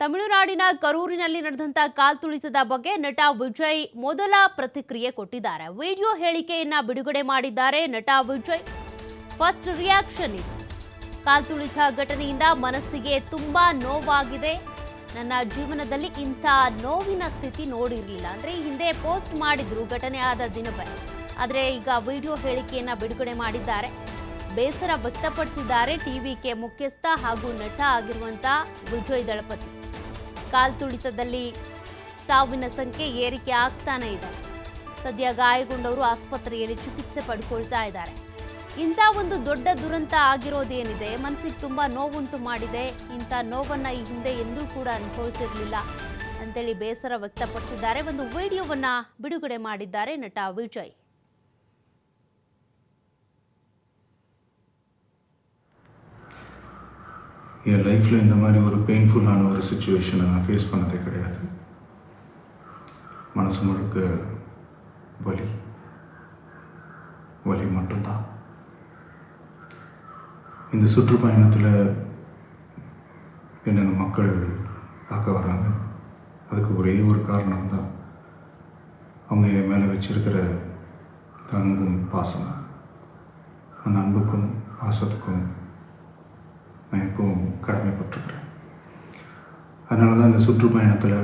ತಮಿಳುನಾಡಿನ ಕರೂರಿನಲ್ಲಿ ನಡೆದಂತ ಕಾಲ್ತುಳಿತದ ಬಗ್ಗೆ ನಟ ವಿಜಯ್ ಮೊದಲ ಪ್ರತಿಕ್ರಿಯೆ ಕೊಟ್ಟಿದ್ದಾರೆ. ವಿಡಿಯೋ ಹೇಳಿಕೆಯನ್ನ ಬಿಡುಗಡೆ ಮಾಡಿದ್ದಾರೆ ನಟ ವಿಜಯ್. ಫಸ್ಟ್ ರಿಯಾಕ್ಷನ್ ಇದು. ಕಾಲ್ತುಳಿತ ಘಟನೆಯಿಂದ ಮನಸ್ಸಿಗೆ ತುಂಬಾ ನೋವಾಗಿದೆ. ನನ್ನ ಜೀವನದಲ್ಲಿ ಇಂಥ ನೋವಿನ ಸ್ಥಿತಿ ನೋಡಿರಲಿಲ್ಲ. ಅಂದ್ರೆ ಹಿಂದೆ ಪೋಸ್ಟ್ ಮಾಡಿದ್ರು ಘಟನೆ ಆದ ದಿನವೇ. ಆದರೆ ಈಗ ವಿಡಿಯೋ ಹೇಳಿಕೆಯನ್ನ ಬಿಡುಗಡೆ ಮಾಡಿದ್ದಾರೆ. ಬೇಸರ ವ್ಯಕ್ತಪಡಿಸಿದ್ದಾರೆ ಟಿವಿಕೆ ಮುಖ್ಯಸ್ಥ ಹಾಗೂ ನಟ ಆಗಿರುವಂತ ವಿಜಯ್ ದಳಪತಿ. ಕಾಲ್ತುಳಿತದಲ್ಲಿ ಸಾವಿನ ಸಂಖ್ಯೆ ಏರಿಕೆ ಆಗ್ತಾನೆ ಇದೆ. ಸದ್ಯ ಗಾಯಗೊಂಡವರು ಆಸ್ಪತ್ರೆಯಲ್ಲಿ ಚಿಕಿತ್ಸೆ ಪಡ್ಕೊಳ್ತಾ ಇದ್ದಾರೆ. ಇಂಥ ಒಂದು ದೊಡ್ಡ ದುರಂತ ಆಗಿರೋದೇನಿದೆ ಮನಸ್ಸಿಗೆ ತುಂಬಾ ನೋವುಂಟು ಮಾಡಿದೆ. ಇಂಥ ನೋವನ್ನ ಈ ಹಿಂದೆ ಎಂದೂ ಕೂಡ ಅನುಭವಿಸಿರಲಿಲ್ಲ ಅಂತೇಳಿ ಬೇಸರ ವ್ಯಕ್ತಪಡಿಸಿದ್ದಾರೆ. ಒಂದು ವಿಡಿಯೋವನ್ನ ಬಿಡುಗಡೆ ಮಾಡಿದ್ದಾರೆ ನಟ ವಿಜಯ್. என் லைஃப்பில் இந்த மாதிரி ஒரு பெயின்ஃபுல்லான ஒரு சுச்சுவேஷனை நான் ஃபேஸ் பண்ணதே கிடையாது. மனசு முழுக்க வலி வலி மட்டும்தான். இந்த சுற்றுப்பயணத்தில் என்னென்ன மக்கள் பார்க்க வராங்க, அதுக்கு ஒரே ஒரு காரணம் தான் அவங்க என் மேலே வச்சிருக்கிற அன்பும் பாசம். அந்த அன்புக்கும் பாசத்துக்கும் நான் எப்பவும் கடமைப்பட்டிருக்கிறேன். அதனால தான் இந்த சுற்றுப்பயணத்தில்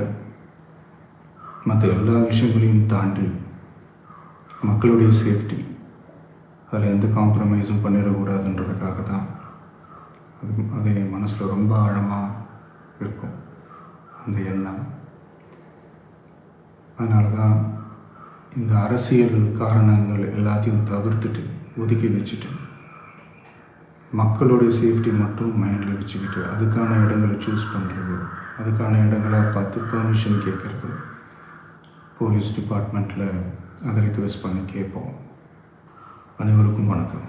மற்ற எல்லா விஷயங்களையும் தாண்டி மக்களுடைய சேஃப்டி, அதில் எந்த காம்ப்ரமைஸும் பண்ணிடக்கூடாதுன்றதுக்காக தான் அது என் மனசில் ரொம்ப ஆழமாக இருக்கும் அந்த எண்ணம். அதனால தான் இந்த அரசியல் காரணங்கள் எல்லாத்தையும் தவிர்த்துட்டு ஒதுக்கி வச்சுட்டு மக்களுடைய சேஃப்டி மட்டும் மைண்டில் வச்சுக்கிட்டு அதுக்கான இடங்களை சூஸ் பண்ணுறது, அதுக்கான இடங்களை பார்த்து பெர்மிஷன் கேட்குறது, போலீஸ் டிபார்ட்மெண்ட்டில் அதை ரிக்வெஸ்ட் பண்ணி கேட்போம். அனைவருக்கும் வணக்கம்.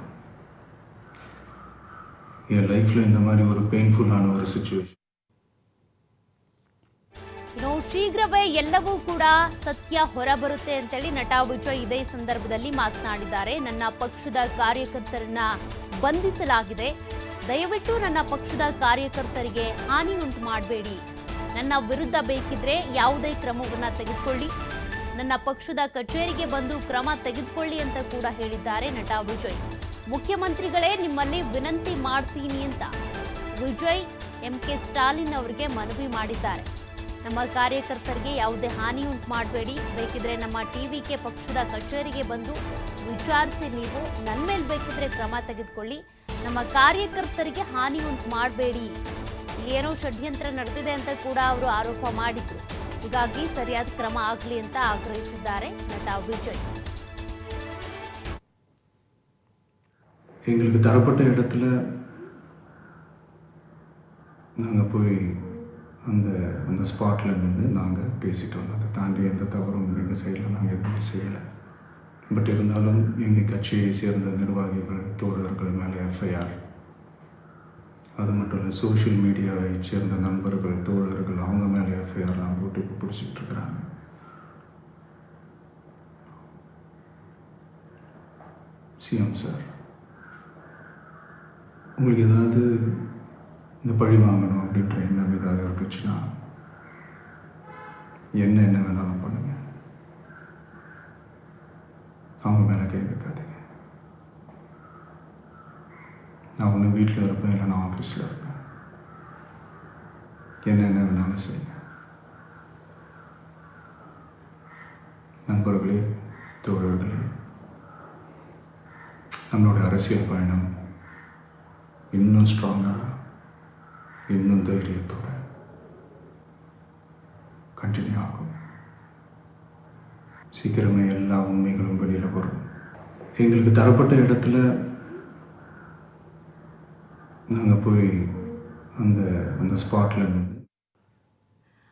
என் லைஃப்பில் இந்த மாதிரி ஒரு பெயின்ஃபுல்லான ஒரு ಸಿಚುವೇಶನ್. ಶೀಘ್ರವೇ ಎಲ್ಲವೂ ಕೂಡ ಸತ್ಯ ಹೊರಬರುತ್ತೆ ಅಂತೇಳಿ ನಟ ವಿಜಯ್ ಇದೇ ಸಂದರ್ಭದಲ್ಲಿ ಮಾತನಾಡಿದ್ದಾರೆ. ನನ್ನ ಪಕ್ಷದ ಕಾರ್ಯಕರ್ತರನ್ನ ಬಂಧಿಸಲಾಗಿದೆ. ದಯವಿಟ್ಟು ನನ್ನ ಪಕ್ಷದ ಕಾರ್ಯಕರ್ತರಿಗೆ ಹಾನಿ ಉಂಟು ಮಾಡಬೇಡಿ. ನನ್ನ ವಿರುದ್ಧ ಬೇಕಿದ್ರೆ ಯಾವುದೇ ಕ್ರಮವನ್ನ ತೆಗೆದುಕೊಳ್ಳಿ. ನನ್ನ ಪಕ್ಷದ ಕಚೇರಿಗೆ ಬಂದು ಕ್ರಮ ತೆಗೆದುಕೊಳ್ಳಿ ಅಂತ ಕೂಡ ಹೇಳಿದ್ದಾರೆ ನಟ ವಿಜಯ್. ಮುಖ್ಯಮಂತ್ರಿಗಳೇ ನಿಮ್ಮಲ್ಲಿ ವಿನಂತಿ ಮಾಡ್ತೀನಿ ಅಂತ ವಿಜಯ್ MK ಸ್ಟಾಲಿನ್ ಅವರಿಗೆ ಮನವಿ ಮಾಡಿದ್ದಾರೆ. ನಮ್ಮ ಕಾರ್ಯಕರ್ತರಿಗೆ ಯಾವುದೇ ಹಾನಿ ಉಂಟು ಮಾಡಬೇಡಿ. ಬೇಕಿದ್ರೆ ನಮ್ಮ ಟಿವಿಕೆ ಪಕ್ಷದ ಕಚೇರಿಗೆ ಬಂದು ವಿಚಾರಿಸಿ, ನೀವು ನನ್ನ ಮೇಲೆ ಬೇಕಿದ್ರೆ ಕ್ರಮ ತೆಗೆದುಕೊಳ್ಳಿ. ನಮ್ಮ ಕಾರ್ಯಕರ್ತರಿಗೆ ಹಾನಿ ಉಂಟು ಮಾಡಬೇಡಿ. ಏನೋ ಷಡ್ಯಂತ್ರ ನಡೆದಿದೆ ಅಂತ ಕೂಡ ಅವರು ಆರೋಪ ಮಾಡಿದ್ರು. ಹೀಗಾಗಿ ಸರಿಯಾದ ಕ್ರಮ ಆಗಲಿ ಅಂತ ಆಗ್ರಹಿಸಿದ್ದಾರೆ ನಟ ವಿಜಯ್. எங்களுக்கு தரப்பட்ட இடத்துல நாங்கள் போய் அந்த ஸ்பாட்டில் நின்று நாங்கள் பேசிட்டு வந்தோம். அதை தாண்டி எந்த தவறும் எங்கள் சைடில் நாங்கள் எதுவுமே செய்யலை. பட் இருந்தாலும் எங்கள் கட்சியை சேர்ந்த நிர்வாகிகள், தோழர்கள் மேலே FIR, அது மட்டும் இல்லை சோஷியல் மீடியாவை சேர்ந்த நண்பர்கள், தோழர்கள், அவங்க மேலே FIRலாம் போட்டு இப்போ பிடிச்சிட்டு இருக்கிறாங்க. CM சார், உங்களுக்கு ஏதாவது இந்த பழி வாங்கணும் அப்படின்ற எண்ணம் ஏதாவது இருந்துச்சுன்னா என்ன வேணாலும் பண்ணுங்க. அவங்க மேலே கை வைக்காதீங்க. நான் ஒன்று வீட்டில் இருப்பேன், இல்லை நான் ஆஃபீஸில் இருப்பேன். என்ன வேணாலும் செய்யுங்க. நண்பர்களே, தோழர்களே, நம்மளோட அரசியல் பயணம் இன்னும் ஸ்ட்ராங்காக, இன்னும் தைரியத்தோட கண்டினியூ ஆகும். சீக்கிரமே எல்லா உண்மைகளும் வெளியில் வரும். எங்களுக்கு தரப்பட்ட இடத்துல நாங்கள் போய் அந்த ஸ்பாட்டில் நின்று